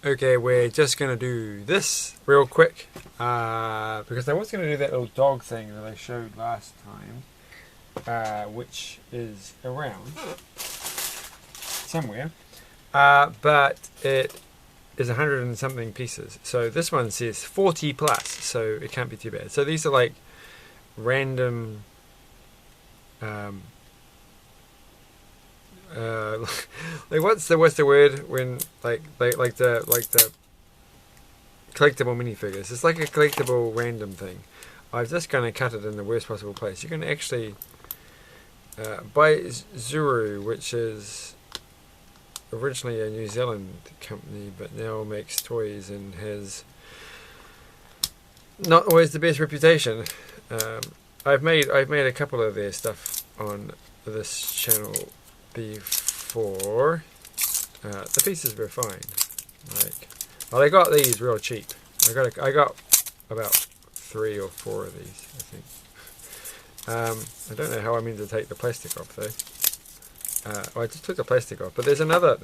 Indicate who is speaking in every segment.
Speaker 1: Okay, we're just going to do this real quick because I was going to do that little dog thing that I showed last time, which is around somewhere, but it is 100 and something pieces. So this one says 40 plus, so it can't be too bad. So these are like random like what's the word when like the collectible minifigures. It's like a collectible random thing. I'm just going to cut it in the worst possible place. You can actually buy Zuru, which is originally a New Zealand company but now makes toys and has not always the best reputation. I've made a couple of their stuff on this channel before. The pieces were fine. Well, I got these real cheap. I got about 3 or 4 of these, I think. I don't know how I mean to take the plastic off though. I just took the plastic off, but there's another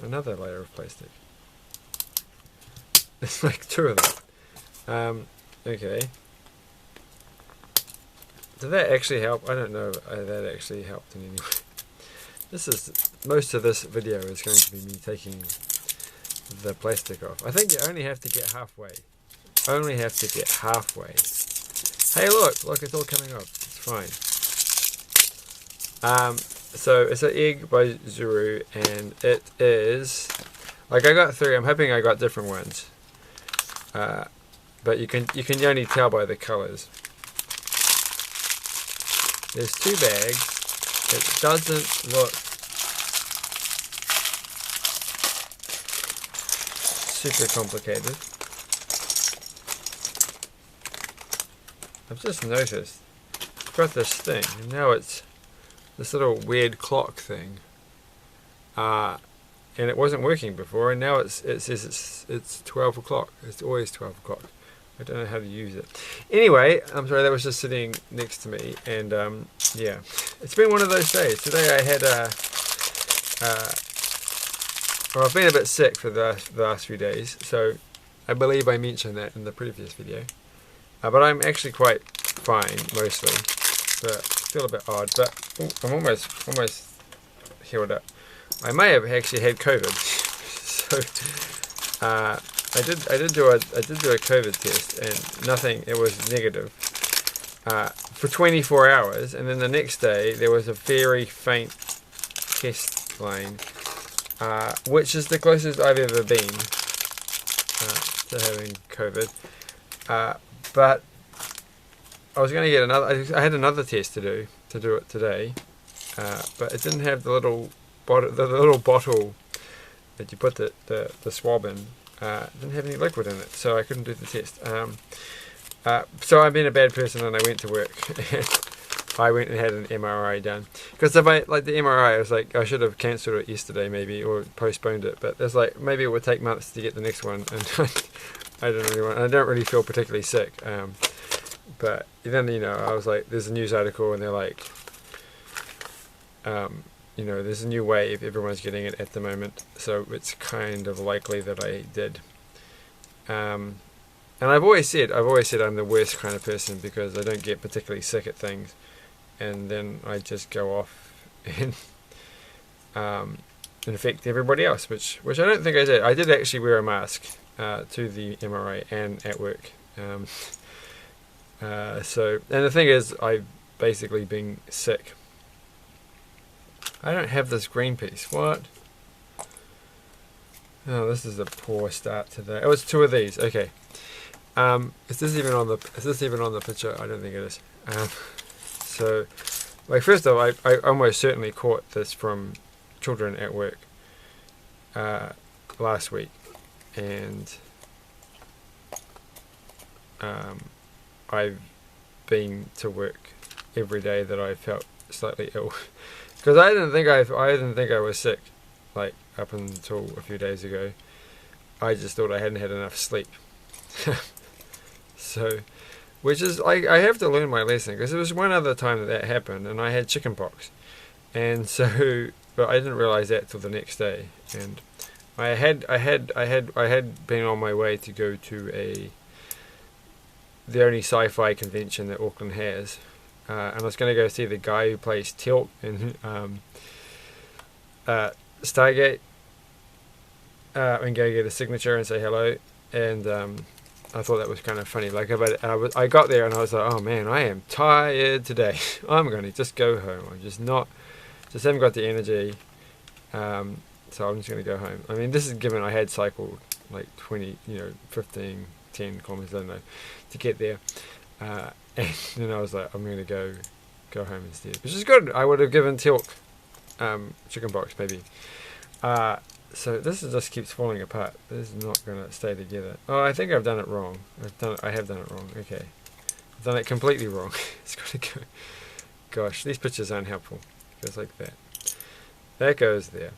Speaker 1: layer of plastic. It's like 2 of them. Okay. Did that actually help? I don't know if that actually helped in any way. Most of this video is going to be me taking the plastic off. I think you only have to get halfway. Only have to get halfway. Hey, look, it's all coming off. It's fine. So it's an egg by Zuru, and it is like I got 3. I'm hoping I got different ones. But you can only tell by the colours. There's 2 bags. It doesn't look super complicated. I've just noticed I've got this thing, and now it's this little weird clock thing. And it wasn't working before, and now it says it's 12 o'clock. It's always 12 o'clock. I don't know how to use it. Anyway, I'm sorry, that was just sitting next to me, and yeah, it's been one of those days. Today I had well, I've been a bit sick for the last few days, so I believe I mentioned that in the previous video. But I'm actually quite fine mostly, but still a bit odd. But I'm almost healed up. I may have actually had COVID, so I did do a COVID test and nothing. It was negative for 24 hours, and then the next day there was a very faint test line, which is the closest I've ever been to having COVID. But I was going to get another. I had another test to do it today, but it didn't have the little bottle that you put the swab in. It didn't have any liquid in it, so I couldn't do the test. So I've been a bad person, and I went to work. I went and had an MRI done, because if I like the MRI, I was like I should have cancelled it yesterday maybe, or postponed it. But there's like maybe it would take months to get the next one, and I don't really feel particularly sick. But then I was like, there's a news article, and they're like, there's a new wave. Everyone's getting it at the moment, so it's kind of likely that I did. And I've always said I'm the worst kind of person because I don't get particularly sick at things, and then I just go off and infect everybody else, which I don't think I did. I did actually wear a mask to the MRI and at work. So, and the thing is, I've basically been sick. I don't have this green piece. What? Oh, this is a poor start to that. Oh, it's 2 of these. Okay. Is this even on the picture? I don't think it is. So, like, first of all, I almost certainly caught this from children at work last week, and I've been to work every day that I felt slightly ill, because I didn't think I was sick, like up until a few days ago. I just thought I hadn't had enough sleep. So, which is I have to learn my lesson, because there was one other time that happened, and I had chickenpox, and so but I didn't realize that till the next day, and I had been on my way to go to the only sci-fi convention that Auckland has, and I was going to go see the guy who plays Tilt in Stargate, and go get a signature and say hello. And I thought that was kind of funny. Like, I got there and I was like, oh man, I am tired today. I'm going to just go home. I'm just haven't got the energy. So I'm just going to go home. I mean, this is given I had cycled like 15, 10 kilometers, I don't know, to get there. And then I was like, I'm going to go home instead, which is good. I would have given Tilk chicken box maybe. So this just keeps falling apart. This is not going to stay together. Oh, I think I've done it wrong. I have done it wrong. Okay, I've done it completely wrong. It's got to go. Gosh, these pictures aren't helpful. It goes like that. That goes there.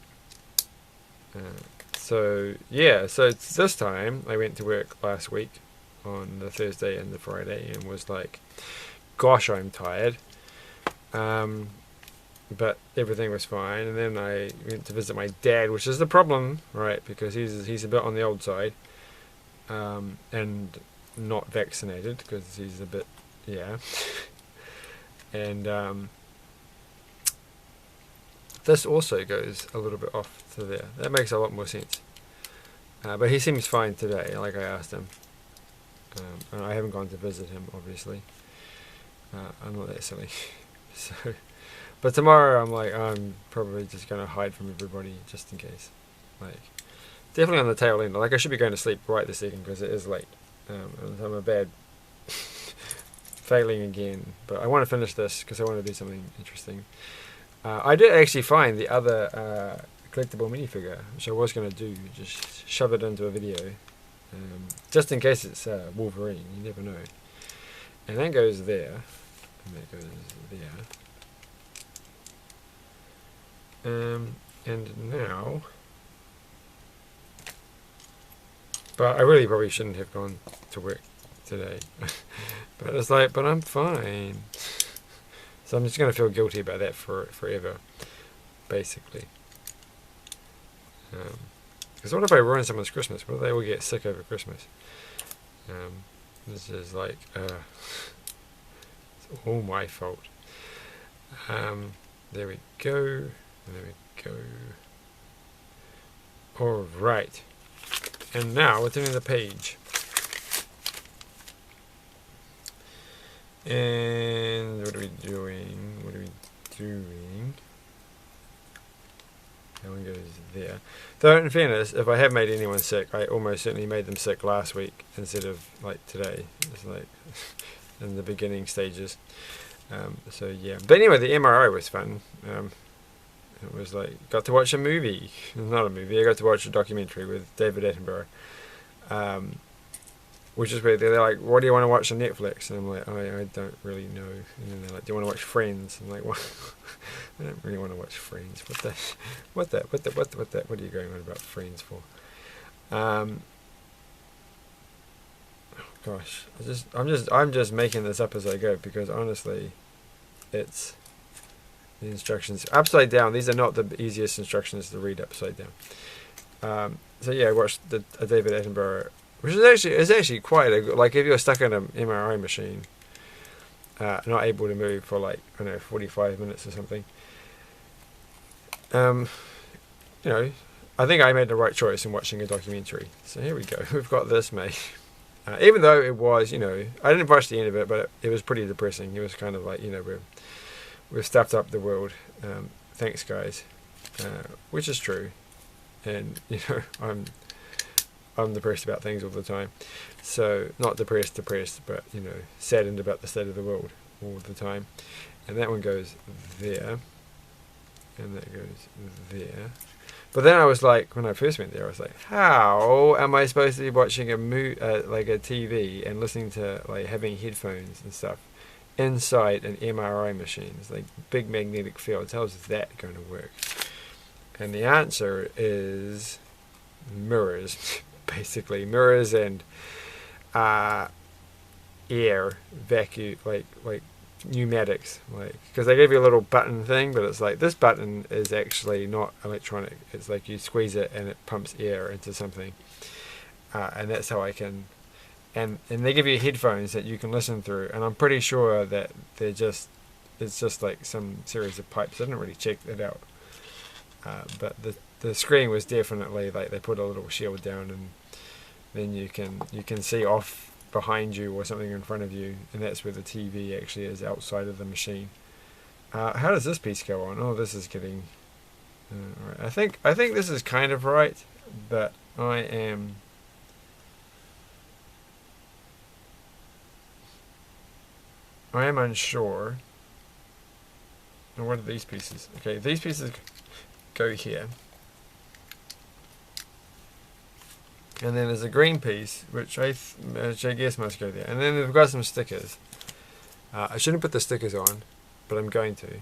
Speaker 1: So it's this time I went to work last week on the Thursday and the Friday and was like, gosh, I'm tired. But everything was fine, and then I went to visit my dad, which is the problem, right? Because he's a bit on the old side, and not vaccinated because he's a bit, and this also goes a little bit off to there. That makes a lot more sense. But he seems fine today, like I asked him. And I haven't gone to visit him, obviously. I'm not that silly. But tomorrow I'm probably just going to hide from everybody just in case. Like, definitely on the tail end. Like, I should be going to sleep right this second because it is late. And I'm a bad failing again. But I want to finish this because I want to do something interesting. I did actually find the other collectible minifigure, which I was going to do, just shove it into a video, just in case it's Wolverine. You never know. And that goes there, and that goes there. And now, but I really probably shouldn't have gone to work today. But it's like, but I'm fine. So I'm just going to feel guilty about that forever, basically. Because what if I ruin someone's Christmas? What if they all get sick over Christmas? This is like, it's all my fault. There we go. There we go. Alright. And now we're turning the page. And what are we doing? That one goes there. Though in fairness, if I have made anyone sick, I almost certainly made them sick last week instead of like today. It's like in the beginning stages. So yeah. But anyway, the MRI was fun. It was like, got to watch a movie. Not a movie, I got to watch a documentary with David Attenborough. Which is where they're like, what do you want to watch on Netflix? And I'm like, I don't really know. And then they're like, do you want to watch Friends? I'm like, what? I don't really want to watch Friends. What are you going on about Friends for? Oh gosh, I'm just making this up as I go because honestly, it's the instructions upside down. These are not the easiest instructions to read upside down. So yeah, I watched a David Attenborough. Which is actually quite a good, like if you're stuck in an MRI machine, not able to move for like, I don't know, 45 minutes or something. I think I made the right choice in watching a documentary. So here we go. We've got this, mate. Even though it was, I didn't watch the end of it, but it was pretty depressing. It was kind of like, we've stuffed up the world. Thanks, guys. Which is true. And, I'm depressed about things all the time. So, not depressed, but, saddened about the state of the world all the time. And that one goes there. And that goes there. But then I was like, when I first went there, I was like, how am I supposed to be watching like a TV and listening to, like, having headphones and stuff inside an MRI machine? It's like big magnetic fields. How is that going to work? And the answer is mirrors. Basically mirrors and air vacuum, like pneumatics, like, because they give you a little button thing, but it's like this button is actually not electronic. It's like you squeeze it and it pumps air into something, and that's how I can. And they give you headphones that you can listen through, and I'm pretty sure that it's just like some series of pipes. I didn't really check that out, but the screen was definitely like they put a little shield down, and then you can see off behind you or something in front of you, and that's where the TV actually is, outside of the machine. How does this piece go on? Oh, this is getting right. I think this is kind of right, but I am unsure. And what are these pieces? Okay, these pieces go here. And then there's a green piece, which I guess must go there. And then we've got some stickers. I shouldn't put the stickers on, but I'm going to,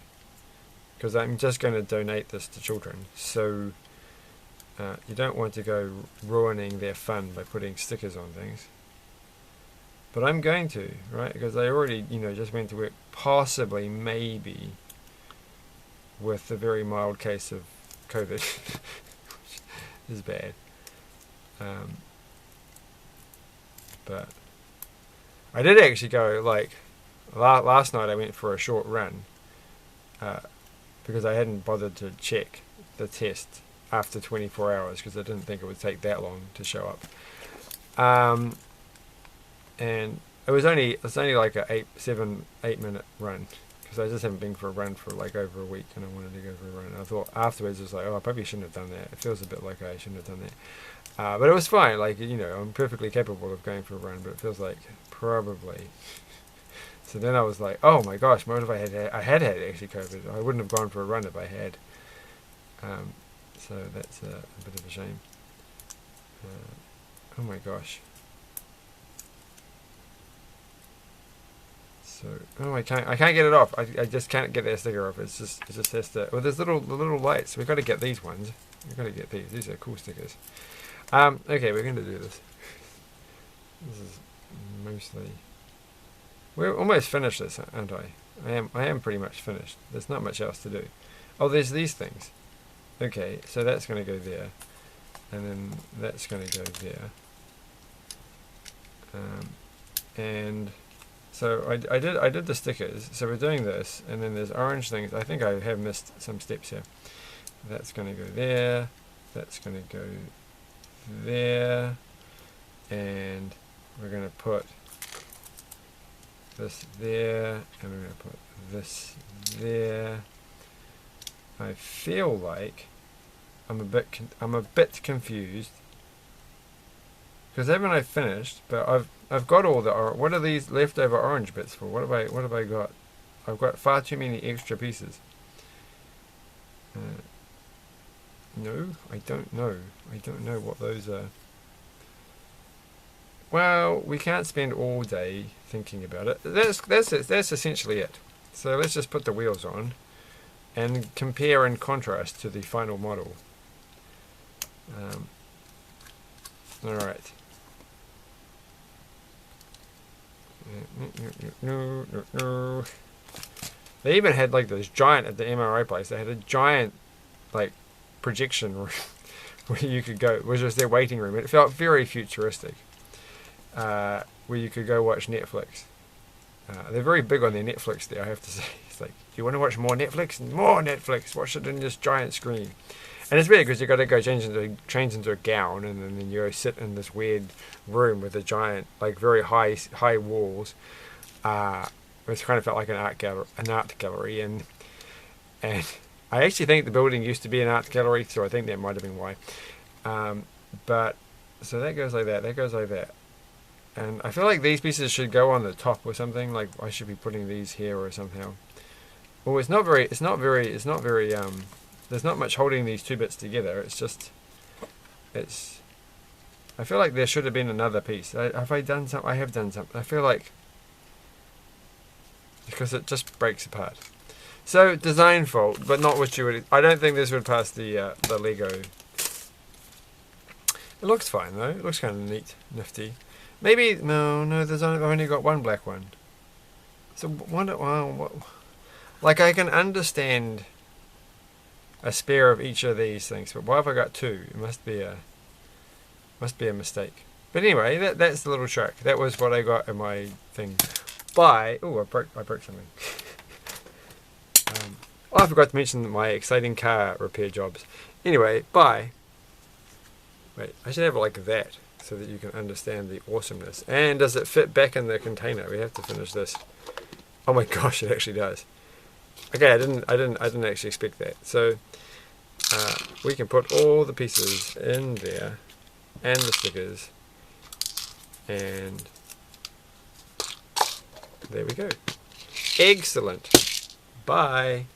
Speaker 1: because I'm just going to donate this to children. So you don't want to go ruining their fun by putting stickers on things. But I'm going to, right? Because I already, just went to work, possibly, maybe, with a very mild case of COVID, which is bad. But I did actually go, like, last night I went for a short run, because I hadn't bothered to check the test after 24 hours, because I didn't think it would take that long to show up. And it was only like a 8 minute run, because I just haven't been for a run for like over a week, and I wanted to go for a run. And I thought afterwards, it was like, oh, I probably shouldn't have done that. It feels a bit like I shouldn't have done that. But it was fine. Like, I'm perfectly capable of going for a run, but it feels like probably. So then I was like, oh my gosh, what if I had actually COVID? I wouldn't have gone for a run if I had. So that's a bit of a shame. Oh my gosh. So, I can't get it off. I just can't get that sticker off. It just has to. Well, there's the little lights. We've got to get these ones. We've got to get these. These are cool stickers. Okay, we're going to do this. This is mostly. We're almost finished this, aren't I? I am pretty much finished. There's not much else to do. Oh, there's these things. Okay, so that's going to go there, and then that's going to go there. And so I did the stickers. So we're doing this, and then there's orange things. I think I have missed some steps here. That's going to go there. That's going to go there, and we're going to put this there, and we're going to put this there. I feel like I'm a bit confused, because haven't I finished? But I've got all the what are these leftover orange bits for? What have I got? I've got far too many extra pieces. No, I don't know. I don't know what those are. Well, we can't spend all day thinking about it. That's essentially it. So let's just put the wheels on and compare and contrast to the final model. All right. No. They even had like this giant at the MRI place. They had a giant like projection room where you could go, which was their waiting room. It felt very futuristic, where you could go watch Netflix. They're very big on their Netflix there, I have to say. It's like, do you want to watch more Netflix? More Netflix! Watch it in this giant screen. And it's weird because you've got to go change into a gown, and then you go sit in this weird room with a giant, like very high walls. It kind of felt like an art gallery, and I actually think the building used to be an art gallery, so I think that might have been why. But so that goes like that. That goes like that. And I feel like these pieces should go on the top or something. Like I should be putting these here or somehow. Well, it's not very. There's not much holding these two bits together. It's just. I feel like there should have been another piece. Have I done something? I have done something. I feel like. Because it just breaks apart. So design fault, but not what you would. I don't think this would pass the Lego. It looks fine though. It looks kind of neat, nifty. Maybe no. I've only got one black one. still wonder, well, like I can understand a spare of each of these things, but why have I got two? It must be a mistake. But anyway, that's the little truck. That was what I got in my thing. Bye. Oh, I broke something. Oh, I forgot to mention my exciting car repair jobs. Anyway, bye. Wait, I should have it like that so that you can understand the awesomeness. And does it fit back in the container? We have to finish this. Oh my gosh, it actually does. Okay, I didn't actually expect that. So we can put all the pieces in there and the stickers, and there we go. Excellent. Bye.